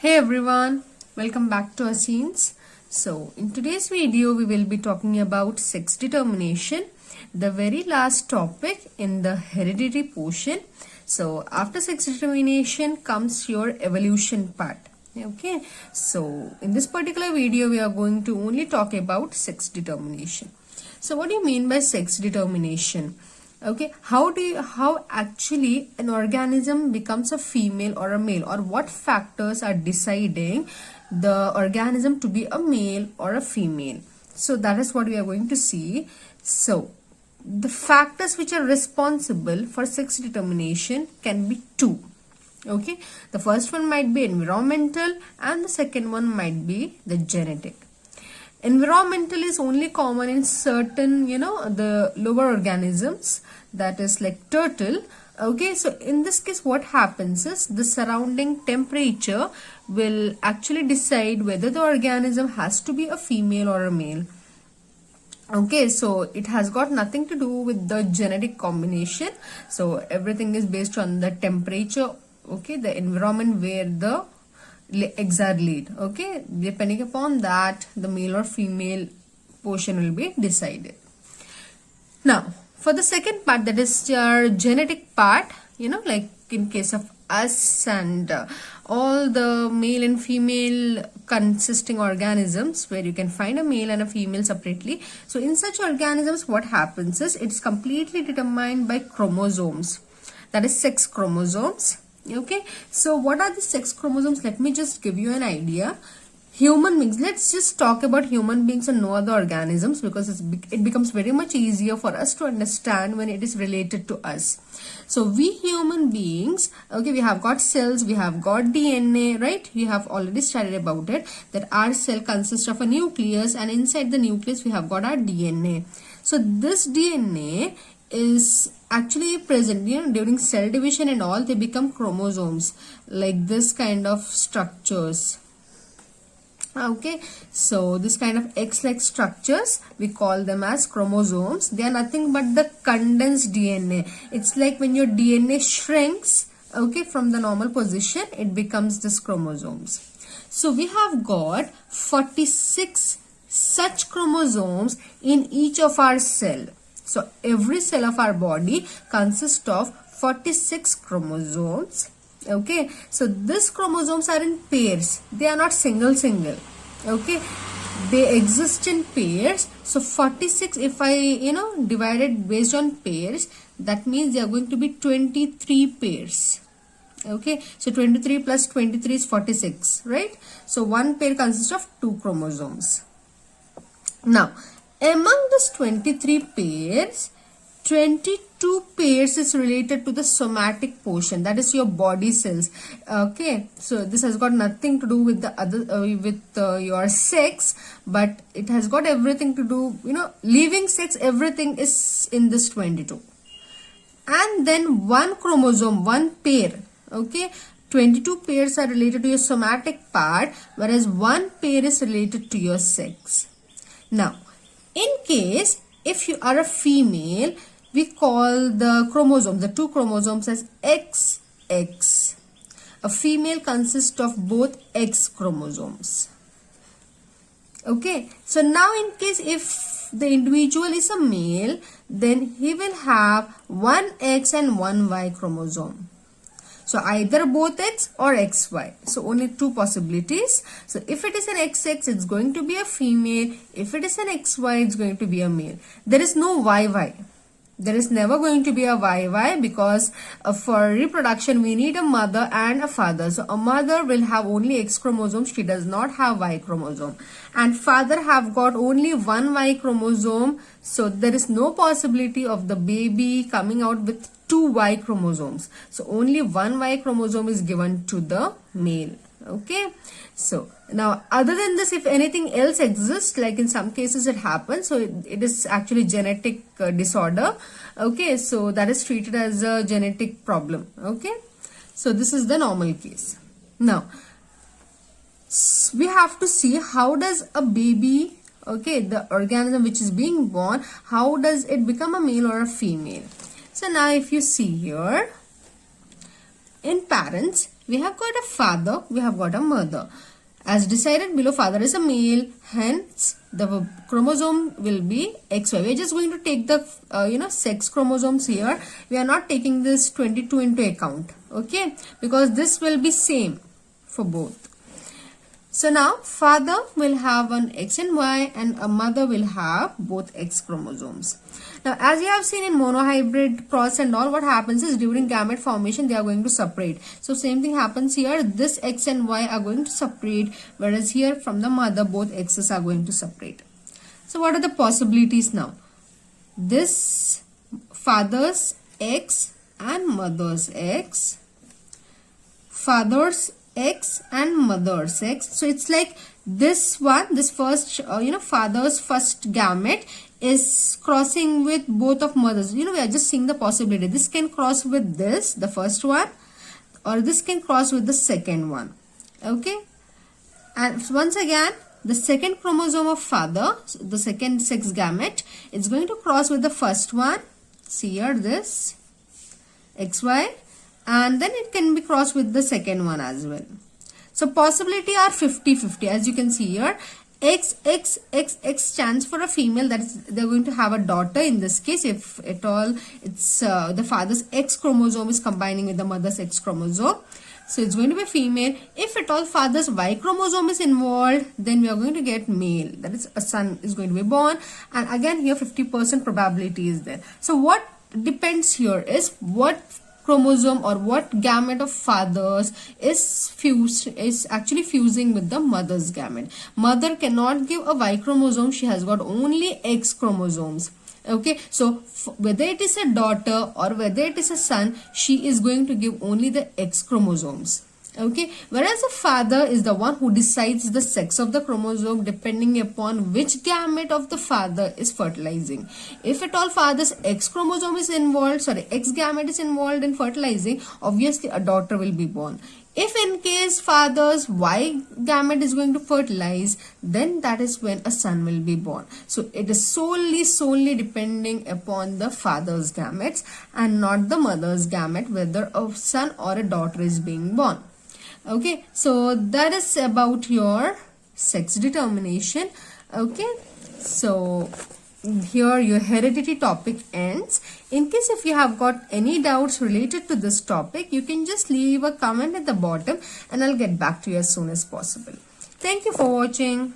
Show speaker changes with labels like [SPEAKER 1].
[SPEAKER 1] Hey everyone, welcome back to Aseens. So in today's video we will be talking about sex determination, the very last topic in the hereditary portion. So after sex determination comes your evolution part. Okay, so in this particular video we are going to only talk about sex determination. So what do you mean by sex determination? Okay, how actually an organism becomes a female or a male, or what factors are deciding the organism to be a male or a female? So that is what we are going to see. So the factors which are responsible for sex determination can be two. Okay, the first one might be environmental and the second one might be the genetic. Environmental is only common in certain, the lower organisms, that is like turtle. Okay, so in this case what happens is the surrounding temperature will actually decide whether the organism has to be a female or a male. Okay, so it has got nothing to do with the genetic combination. So everything is based on the temperature, okay, the environment where the eggs are laid. Okay, depending upon that the male or female portion will be decided. Now for the second part, that is your genetic part, like in case of us and all the male and female consisting organisms where you can find a male and a female separately. So in such organisms what happens is it's completely determined by chromosomes, that is sex chromosomes. Okay, so what are the sex chromosomes? Let me just give you an idea. Human beings, let's just talk about human beings and no other organisms, because it becomes very much easier for us to understand when it is related to us. So we human beings, okay, we have got cells, we have got DNA, right? We have already studied about it, that our cell consists of a nucleus, and inside the nucleus we have got our DNA. So this DNA is actually present, during cell division and all, they become chromosomes, like this kind of structures. Okay, so this kind of X-like structures, we call them as chromosomes. They are nothing but the condensed DNA. It's like when your DNA shrinks, okay, from the normal position, it becomes this chromosomes. So we have got 46 such chromosomes in each of our cell. So every cell of our body consists of 46 chromosomes. Okay, so these chromosomes are in pairs, they are not single. Okay, they exist in pairs. So 46, if I divide it based on pairs, that means they are going to be 23 pairs. Okay, so 23 plus 23 is 46, right? So one pair consists of 2 chromosomes. Now among these 23 pairs, 22 pairs is related to the somatic portion, that is your body cells. Okay, so this has got nothing to do with the other your sex, but it has got everything to do, living sex, everything is in this 22. And then one chromosome, one pair, okay, 22 pairs are related to your somatic part, whereas one pair is related to your sex. Now in case if you are a female, we call the chromosomes, the 2 chromosomes, as XX. A female consists of both X chromosomes. Okay, so now in case if the individual is a male, then he will have one X and one Y chromosome. So either both X or XY. So only 2 possibilities. So if it is an XX, it's going to be a female. If it is an XY, it's going to be a male. There is no YY. There is never going to be a YY, because for reproduction we need a mother and a father. So a mother will have only X chromosome, she does not have Y chromosome, and father have got only one Y chromosome. So there is no possibility of the baby coming out with 2 Y chromosomes. So only one Y chromosome is given to the male. Okay, so now other than this, if anything else exists, like in some cases it happens, so it is actually genetic disorder. Okay, so that is treated as a genetic problem. Okay, so this is the normal case. Now we have to see how does a baby, okay, the organism which is being born, how does it become a male or a female. So now if you see here, in parents, We have got a father, we have got a mother. As decided below, father is a male, hence the chromosome will be XY. We are just going to take the sex chromosomes here. We are not taking this 22 into account, okay, because this will be same for both. So now father will have an X and Y and a mother will have both X chromosomes. Now as you have seen in monohybrid, cross and all, what happens is during gamete formation they are going to separate. So same thing happens here. This X and Y are going to separate, whereas here from the mother both X's are going to separate. So what are the possibilities now? This father's X and mother's X, father's X and mother's X. So it's like this one, this first father's first gamete is crossing with both of mothers. We are just seeing the possibility. This can cross with this, the first one, or this can cross with the second one. Okay, and once again the second chromosome of father, the second sex gamete, it's going to cross with the first one. See here, this XY, and then it can be crossed with the second one as well. So possibility are 50-50. As you can see here, X stands for a female, that is they're going to have a daughter in this case, if at all it's the father's X chromosome is combining with the mother's X chromosome. So it's going to be female. If at all father's Y chromosome is involved, then we are going to get male, that is a son is going to be born, and again here 50% probability is there. So what depends here is what chromosome or what gamete of fathers is actually fusing with the mother's gamete. Mother cannot give a Y chromosome, she has got only X chromosomes. Okay, so whether it is a daughter or whether it is a son, she is going to give only the X chromosomes. Okay, whereas the father is the one who decides the sex of the chromosome depending upon which gamete of the father is fertilizing. If at all father's X chromosome is involved, X gamete is involved in fertilizing, obviously a daughter will be born. If in case father's Y gamete is going to fertilize, then that is when a son will be born. So it is solely depending upon the father's gametes and not the mother's gamete whether a son or a daughter is being born. Okay, so that is about your sex determination. Okay, so here your heredity topic ends. In case if you have got any doubts related to this topic, you can just leave a comment at the bottom and I'll get back to you as soon as possible. Thank you for watching.